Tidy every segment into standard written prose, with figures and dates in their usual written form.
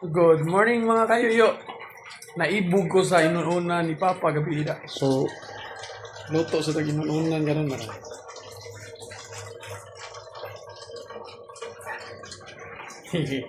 Good morning mga kayuyo. Naibog ko sa inununa ni Papa gabi ida. So, luto sa tag inununan ganun na. Hehe.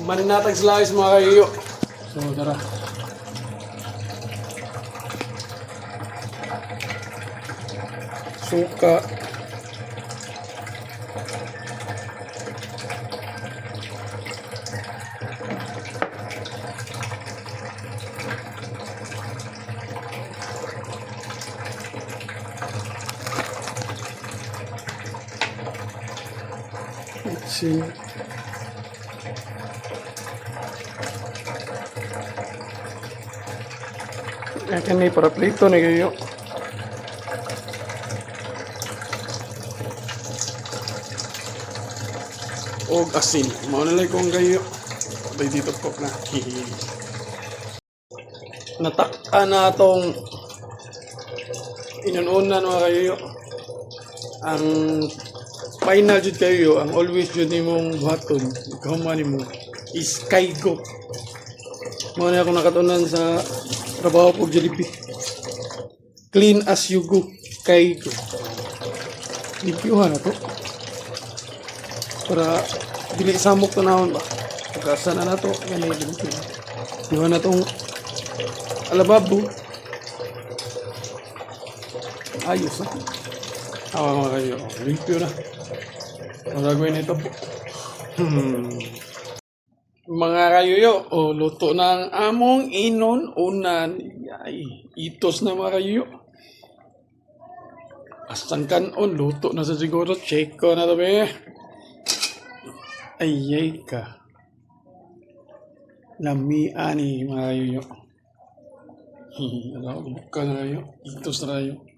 Maninatag slice mga kayuyo. So, tara. Suka. Itchy. Kani para prito na kayo. Og asin. Maunalay kong kayo. Abay dito po na. Natakta na itong inununan mga kayo. Ang final jud kayo, ang always jud ni mong buhaton. Ikaw man mo is kaigo. Muna akong nakatunan sa trabaho po Jollibee. Clean as you go. Kaigo. Limpyuhan na to. Para dili samok to naon ba. Pagkasa na to. Ganyan limpyuhan na tong alababo. Ayos na. Mga kayo. Limpyo na. Magagawin ito po. Mga kayuyo, luto ng among inon-unan. Ay, itos na mga kayuyo. Asang kanon, luto na sa siguro. Check ko na to be. Ayay ka. Lamian mga kayuyo. Alam, buka na kayo. Itos na kayo.